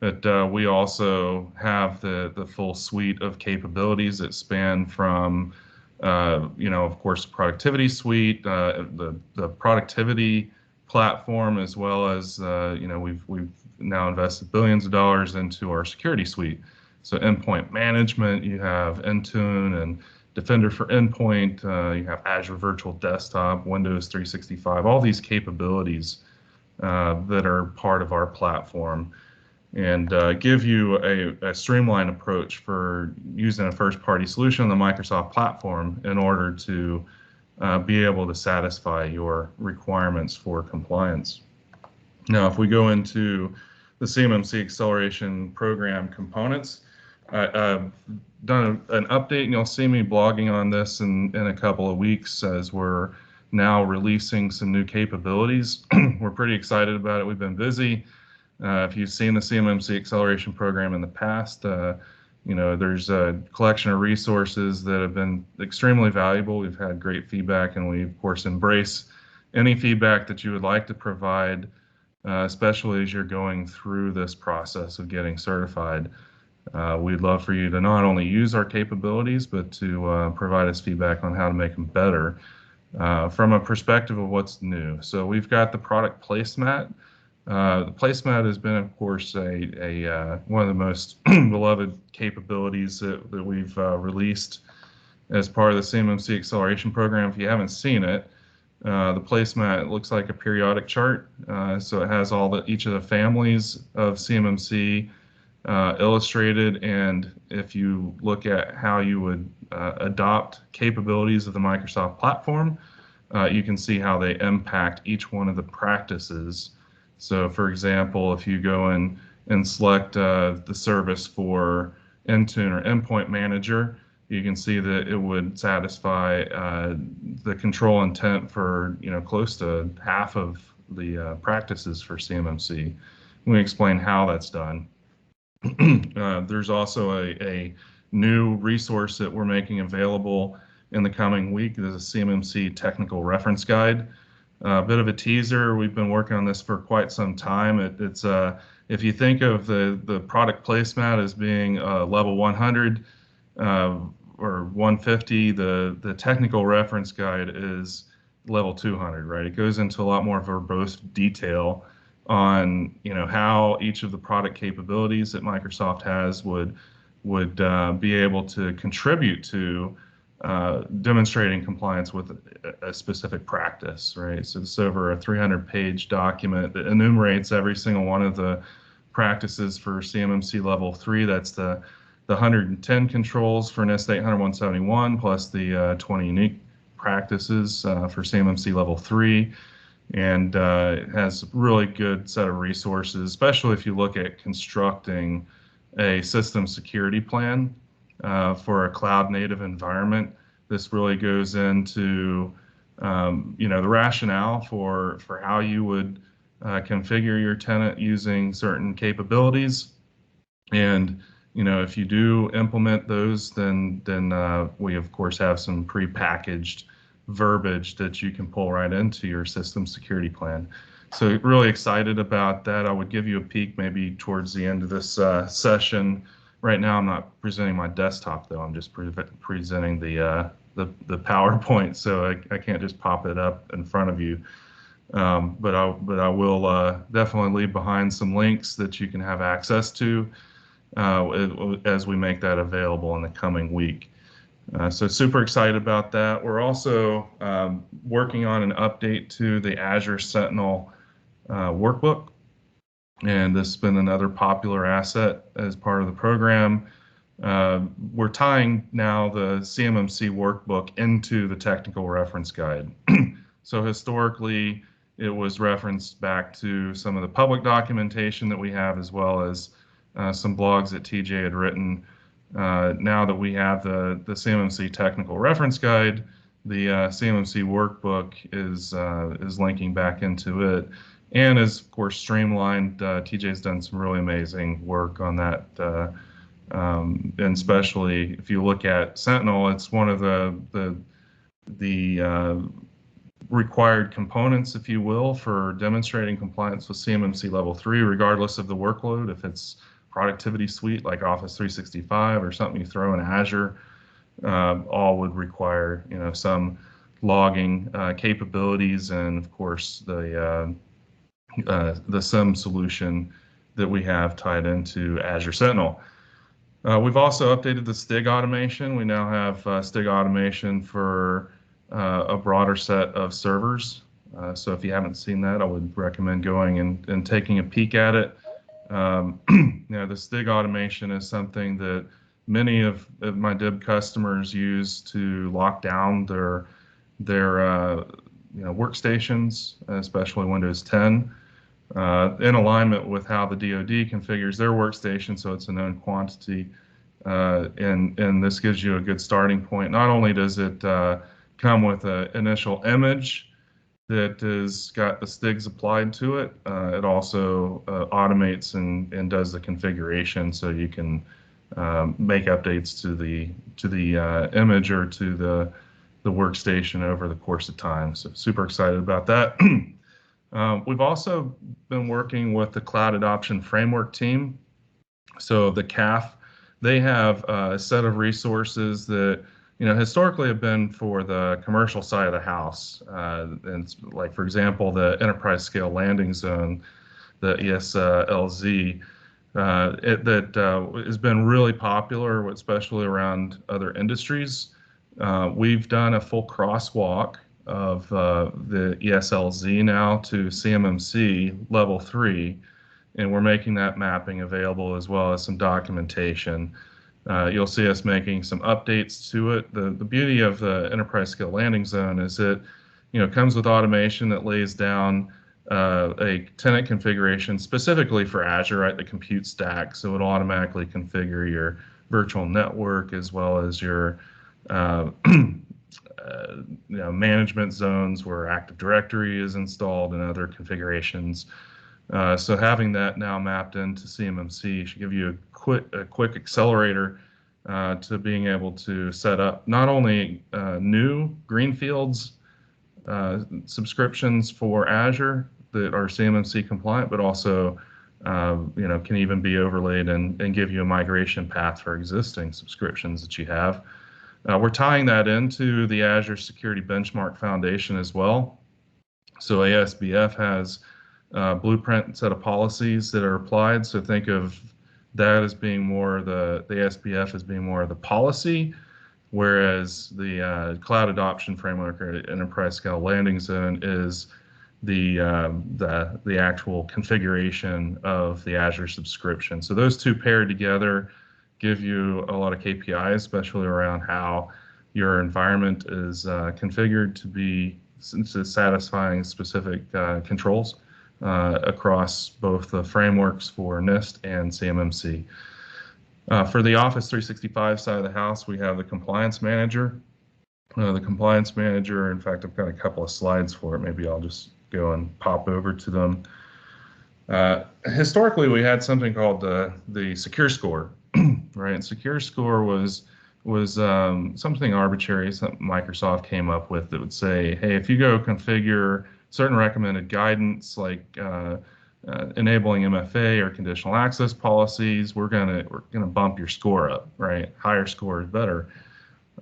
but we also have the full suite of capabilities that span from, of course, the productivity suite, the productivity platform, as well as, we've now invested billions of dollars into our security suite. So endpoint management, you have Intune and Defender for Endpoint, you have Azure Virtual Desktop, Windows 365, all these capabilities that are part of our platform, and give you a streamlined approach for using a first-party solution on the Microsoft platform in order to be able to satisfy your requirements for compliance. Now, if we go into the CMMC Acceleration Program components, I've done an update, and you'll see me blogging on this in a couple of weeks as we're now releasing some new capabilities. We're pretty excited about it. We've been busy. If you've seen the CMMC Acceleration Program in the past, there's a collection of resources that have been extremely valuable. We've had great feedback, and we, of course, embrace any feedback that you would like to provide, especially as you're going through this process of getting certified. We'd love for you to not only use our capabilities, but to provide us feedback on how to make them better from a perspective of what's new. So we've got the product placemat. The placemat has been, of course, one of the most beloved capabilities that we've released as part of the CMMC Acceleration Program. If you haven't seen it, the placemat looks like a periodic chart. So it has each of the families of CMMC illustrated, and if you look at how you would adopt capabilities of the Microsoft platform, you can see how they impact each one of the practices. So, for example, if you go in and select the service for Intune or Endpoint Manager, you can see that it would satisfy the control intent for close to half of the practices for CMMC. We explain how that's done. There's also a new resource that we're making available in the coming week. There's a CMMC technical reference guide. A bit of a teaser. We've been working on this for quite some time. It's if you think of the product placemat as being level 100 or 150, the technical reference guide is level 200, right? It goes into a lot more verbose detail on how each of the product capabilities that Microsoft has would be able to contribute to demonstrating compliance with a specific practice, right? So it's over a 300-page document that enumerates every single one of the practices for CMMC level 3. That's the 110 controls for NIST 800-171 plus the 20 unique practices for CMMC level 3. And it has a really good set of resources, especially if you look at constructing a system security plan for a cloud native environment. This really goes into the rationale for how you would configure your tenant using certain capabilities. And if you do implement those, then we of course have some prepackaged verbiage that you can pull right into your system security plan. So really excited about that. I would give you a peek maybe towards the end of this session. Right now, I'm not presenting my desktop though. I'm just presenting the PowerPoint, so I can't just pop it up in front of you. But I will definitely leave behind some links that you can have access to as we make that available in the coming week. So super excited about that. We're also working on an update to the Azure Sentinel workbook. And this has been another popular asset as part of the program. We're tying now the CMMC workbook into the technical reference guide. So historically, it was referenced back to some of the public documentation that we have, as well as some blogs that TJ had written. Now that we have the CMMC technical reference guide, the CMMC workbook is linking back into it, and is of course streamlined. TJ's done some really amazing work on that, and especially if you look at Sentinel, it's one of the required components, if you will, for demonstrating compliance with CMMC level 3, regardless of the workload. If it's productivity suite like Office 365 or something you throw in Azure, all would require some logging capabilities, and of course the SIM solution that we have tied into Azure Sentinel. We've also updated the STIG automation. We now have STIG automation for a broader set of servers. So if you haven't seen that, I would recommend going and taking a peek at it. The STIG automation is something that many of my DIB customers use to lock down their workstations, especially Windows 10, in alignment with how the DoD configures their workstation, so it's a known quantity. And this gives you a good starting point. Not only does it come with an initial image that has got the STIGs applied to it, it also automates and does the configuration, so you can make updates to the image or to the workstation over the course of time. So super excited about that. We've also been working with the Cloud Adoption Framework team. So the CAF, they have a set of resources that historically have been for the commercial side of the house. And like, for example, the enterprise scale landing zone, the ESLZ, that has been really popular, especially around other industries. We've done a full crosswalk of the ESLZ now to CMMC level 3, and we're making that mapping available, as well as some documentation. You'll see us making some updates to it. The beauty of the enterprise scale landing zone is it comes with automation that lays down a tenant configuration specifically for Azure, right, the compute stack. So it'll automatically configure your virtual network, as well as your management zones where Active Directory is installed, and other configurations. So having that now mapped into CMMC should give you a quick accelerator to being able to set up not only new greenfields subscriptions for Azure that are CMMC compliant, but also can even be overlaid and give you a migration path for existing subscriptions that you have. We're tying that into the Azure Security Benchmark Foundation as well. So ASBF has a blueprint set of policies that are applied. So think of that as being more the ASBF as being more of the policy, whereas the Cloud Adoption Framework or Enterprise Scale Landing Zone is the actual configuration of the Azure subscription. So those two paired together give you a lot of KPIs, especially around how your environment is configured to be satisfying specific controls across both the frameworks for NIST and CMMC. For the Office 365 side of the house, we have the Compliance Manager. The Compliance Manager, in fact, I've got a couple of slides for it. Maybe I'll just go and pop over to them. Historically, we had something called the Secure Score, right? Secure Score was something arbitrary, something Microsoft came up with that would say, hey, if you go configure certain recommended guidance like enabling MFA or conditional access policies, we're gonna bump your score up, right? Higher score is better.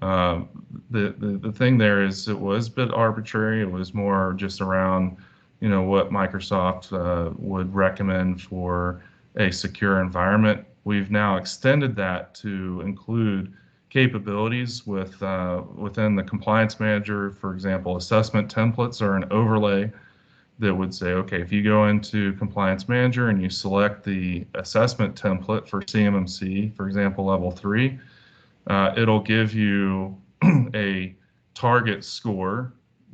The thing there is it was a bit arbitrary. It was more just around what Microsoft would recommend for a secure environment. We've now extended that to include capabilities within the Compliance Manager. For example, assessment templates are an overlay that would say, okay, if you go into Compliance Manager and you select the assessment template for CMMC, for example, level 3, it'll give you a target score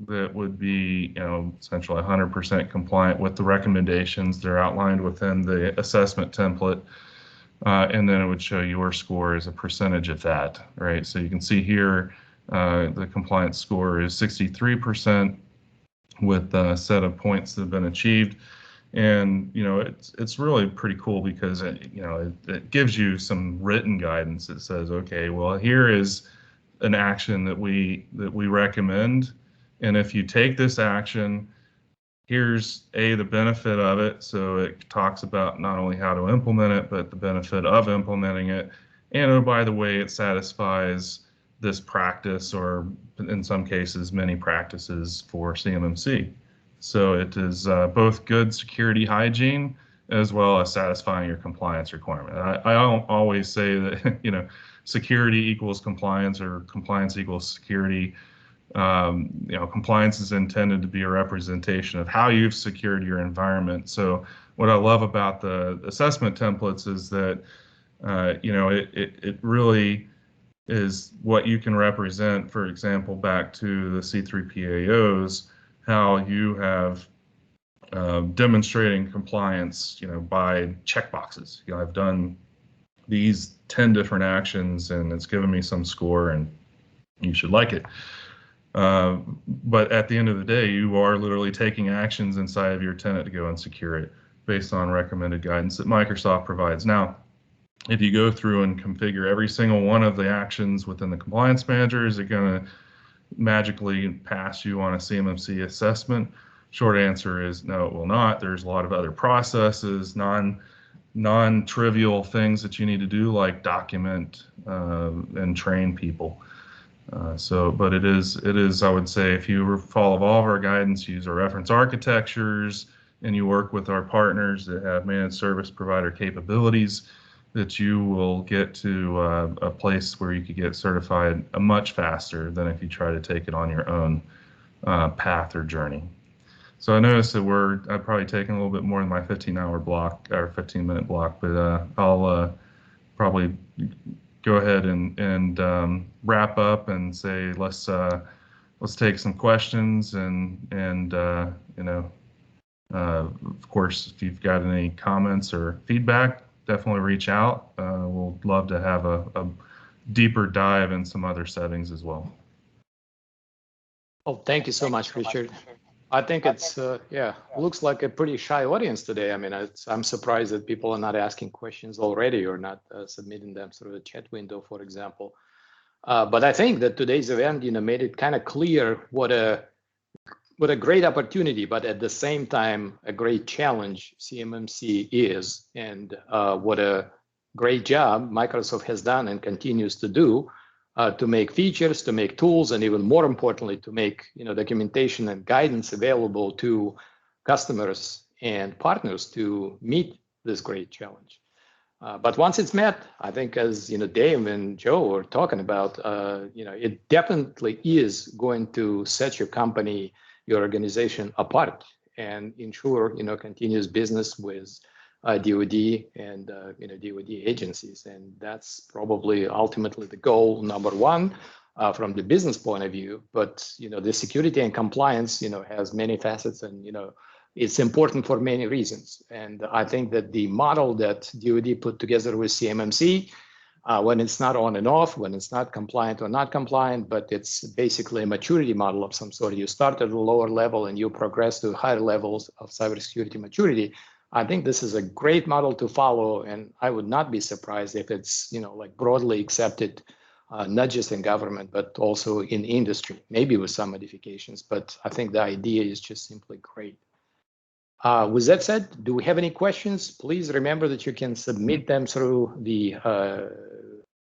that would be, essentially 100% compliant with the recommendations that are outlined within the assessment template. And then it would show your score as a percentage of that, right? So you can see here the compliance score is 63% with a set of points that have been achieved. And it's really pretty cool because it gives you some written guidance that says, okay, well, here is an action that we recommend, and if you take this action, here's the benefit of it. So it talks about not only how to implement it, but the benefit of implementing it. And oh, by the way, it satisfies this practice, or in some cases, many practices for CMMC. So it is both good security hygiene as well as satisfying your compliance requirement. I don't always say that security equals compliance or compliance equals security. Compliance is intended to be a representation of how you've secured your environment. So what I love about the assessment templates is that it really is what you can represent. For example, back to the C3PAOs, how you have demonstrating compliance, by checkboxes. I've done these 10 different actions and it's given me some score and you should like it. But at the end of the day, you are literally taking actions inside of your tenant to go and secure it based on recommended guidance that Microsoft provides. Now, if you go through and configure every single one of the actions within the Compliance Manager, is it going to magically pass you on a CMMC assessment? Short answer is no, it will not. There's a lot of other processes, non-trivial things that you need to do, like document and train people. But it is, I would say, if you follow all of our guidance, use our reference architectures, and you work with our partners that have managed service provider capabilities, that you will get to a place where you could get certified much faster than if you try to take it on your own path or journey. So I noticed that I've probably taken a little bit more than my 15-hour block or 15-minute block, but I'll probably go ahead and wrap up and say let's take some questions and of course, if you've got any comments or feedback, definitely reach out. We'll love to have a deeper dive in some other settings as well. Oh, thank you so much, Richard. I think it's looks like a pretty shy audience today. I mean, I'm surprised that people are not asking questions already or not submitting them through the chat window, for example. But I think that today's event, made it kind of clear what a what a great opportunity, but at the same time, a great challenge CMMC is, and what a great job Microsoft has done and continues to do to make features, to make tools, and even more importantly, to make documentation and guidance available to customers and partners to meet this great challenge. But once it's met, I think, as Dave and Joe were talking about, it definitely is going to set your company, your organization apart, and ensure continuous business with DoD and DoD agencies, and that's probably ultimately the goal number one from the business point of view. But the security and compliance has many facets, and it's important for many reasons. And I think that the model that DoD put together with CMMC, when it's not on and off, when it's not compliant or not compliant, but it's basically a maturity model of some sort. You start at a lower level and you progress to higher levels of cybersecurity maturity. I think this is a great model to follow, and I would not be surprised if it's like broadly accepted, not just in government, but also in industry, maybe with some modifications. But I think the idea is just simply great. With that said, do we have any questions? Please remember that you can submit them through the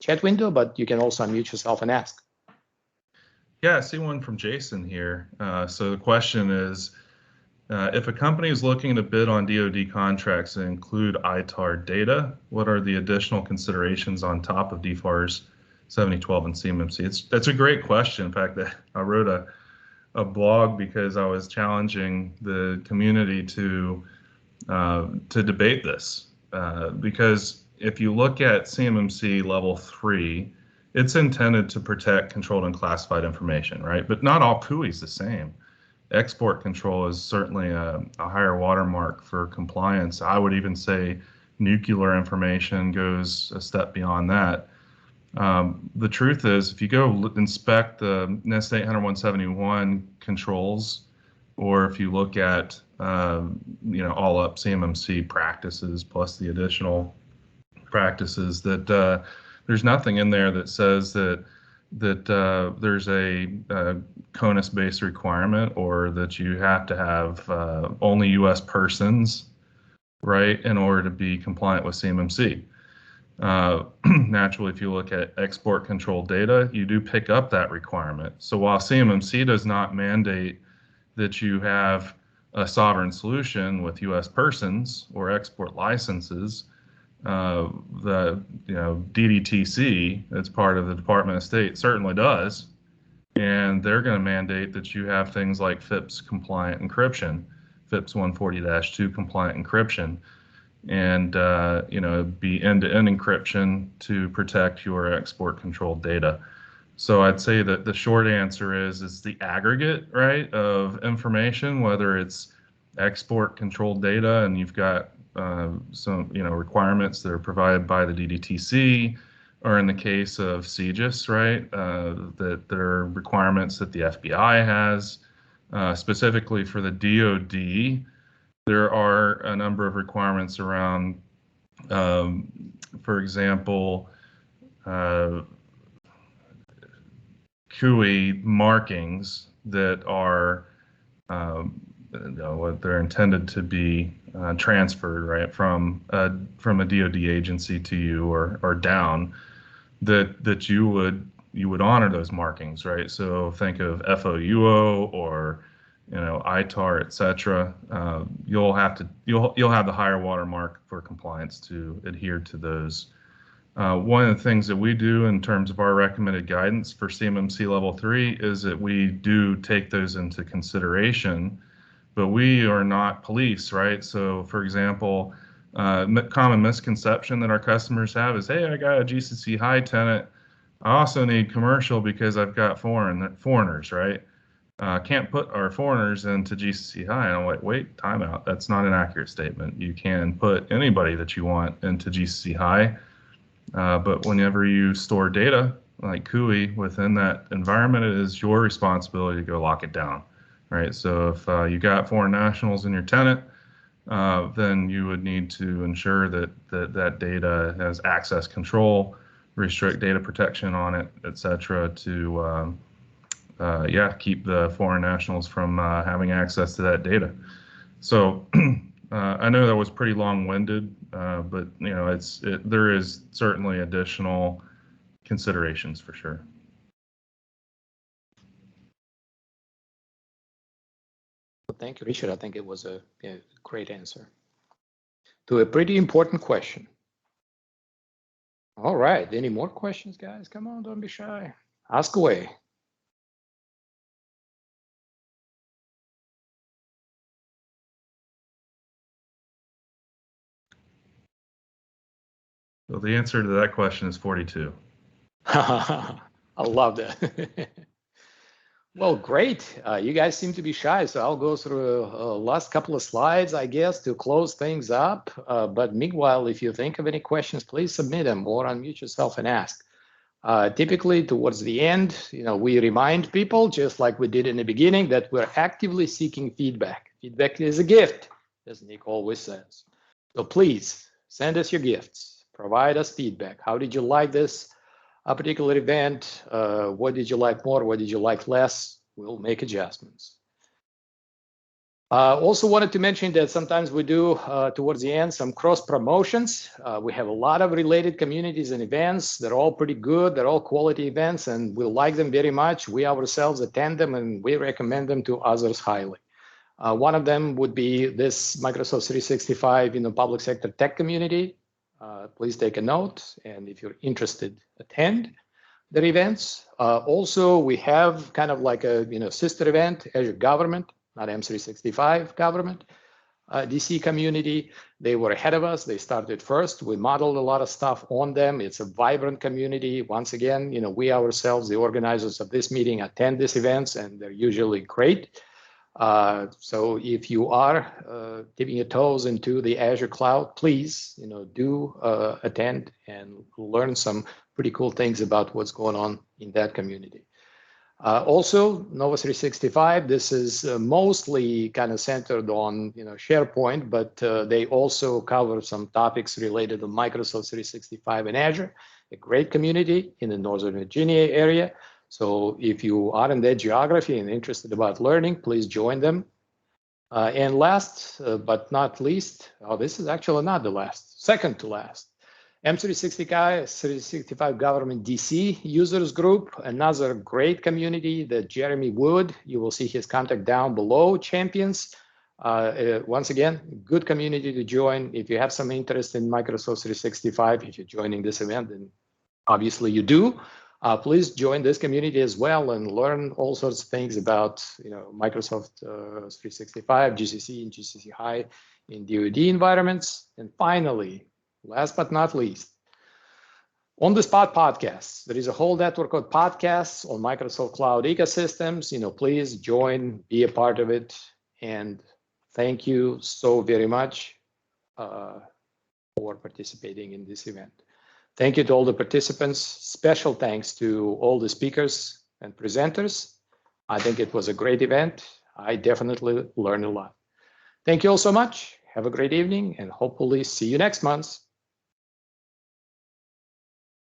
chat window, but you can also unmute yourself and ask. Yeah, I see one from Jason here. So the question is, if a company is looking to bid on DoD contracts that include ITAR data, what are the additional considerations on top of DFARS 7012 and CMMC? That's a great question. In fact, I wrote a blog because I was challenging the community to debate this. Because if you look at CMMC level 3, it's intended to protect controlled and classified information, right? But not all CUI is the same. Export control is certainly a higher watermark for compliance. I would even say nuclear information goes a step beyond that. The truth is, if you go inspect the NIST 800-171 controls, or if you look at all up CMMC practices plus the additional practices, that there's nothing in there that says that there's a CONUS-based requirement, or that you have to have only U.S. persons, right, in order to be compliant with CMMC. Naturally, if you look at export control data, you do pick up that requirement. So while CMMC does not mandate that you have a sovereign solution with U.S. persons or export licenses, the DDTC, that's part of the Department of State, certainly does, and they're going to mandate that you have things like FIPS compliant encryption, FIPS 140-2 compliant encryption, and be end-to-end encryption to protect your export controlled data. So I'd say that the short answer is the aggregate, right, of information, whether it's export controlled data and you've got some requirements that are provided by the DDTC, or in the case of CGIS, right, that there are requirements that the FBI has. Specifically for the DoD, there are a number of requirements around, for example, CUI markings that are what they're intended to be transferred, right, from a DoD agency to you or down, that you would honor those markings, right? So think of FOUO or ITAR, etc. You'll have the higher watermark for compliance to adhere to those. One of the things that we do in terms of our recommended guidance for CMMC level 3 is that we do take those into consideration, but we are not police, right? So for example, common misconception that our customers have is, hey, I got a GCC high tenant. I also need commercial because I've got foreigners, right? Can't put our foreigners into GCC high. And I'm like, wait, timeout. That's not an accurate statement. You can put anybody that you want into GCC high, but whenever you store data like CUI within that environment, it is your responsibility to go lock it down, right? So if you got foreign nationals in your tenant, then you would need to ensure that data has access control, restrict data protection on it, et cetera, to yeah, keep the foreign nationals from having access to that data. So I know that was pretty long-winded, but there is certainly additional considerations for sure. Thank you, Richard. I think it was a great answer to a pretty important question. All right, any more questions, guys? Come on, don't be shy. Ask away. Well, the answer to that question is 42. I love that. Well, great. You guys seem to be shy, so I'll go through a last couple of slides, I guess, to close things up. But meanwhile, if you think of any questions, please submit them or unmute yourself and ask. Typically, towards the end, we remind people, just like we did in the beginning, that we're actively seeking feedback. Feedback is a gift, as Nick always says. So please send us your gifts. Provide us feedback. How did you like this? A particular event, what did you like more, what did you like less? We'll make adjustments. Also wanted to mention that sometimes we do, towards the end, some cross promotions. We have a lot of related communities and events. They're all pretty good. They're all quality events, and we like them very much. We ourselves attend them, and we recommend them to others highly. One of them would be this Microsoft 365 public sector tech community. Please take a note, and if you're interested, attend their events. Also, we have kind of like a sister event, Azure Government, not M365 Government, DC community. They were ahead of us. They started first. We modeled a lot of stuff on them. It's a vibrant community. Once again, we ourselves, the organizers of this meeting, attend these events, and they're usually great. So if you are dipping your toes into the Azure cloud, please, do attend and learn some pretty cool things about what's going on in that community. Also, Nova 365, this is mostly kind of centered on SharePoint, but they also cover some topics related to Microsoft 365 and Azure, a great community in the Northern Virginia area. So if you are in that geography and interested about learning, please join them. And last but not least, this is actually not the last, second to last, M365 Government DC Users Group, another great community that Jeremy Wood, you will see his contact down below, champions. Once again, good community to join. If you have some interest in Microsoft 365, if you're joining this event, then obviously you do. Please join this community as well and learn all sorts of things about Microsoft 365, GCC, and GCC High in DoD environments. And finally, last but not least, On the Spot podcasts. There is a whole network of podcasts on Microsoft Cloud ecosystems. Please join, be a part of it, and thank you so very much for participating in this event. Thank you to all the participants. Special thanks to all the speakers and presenters. I think it was a great event. I definitely learned a lot. Thank you all so much. Have a great evening and hopefully see you next month.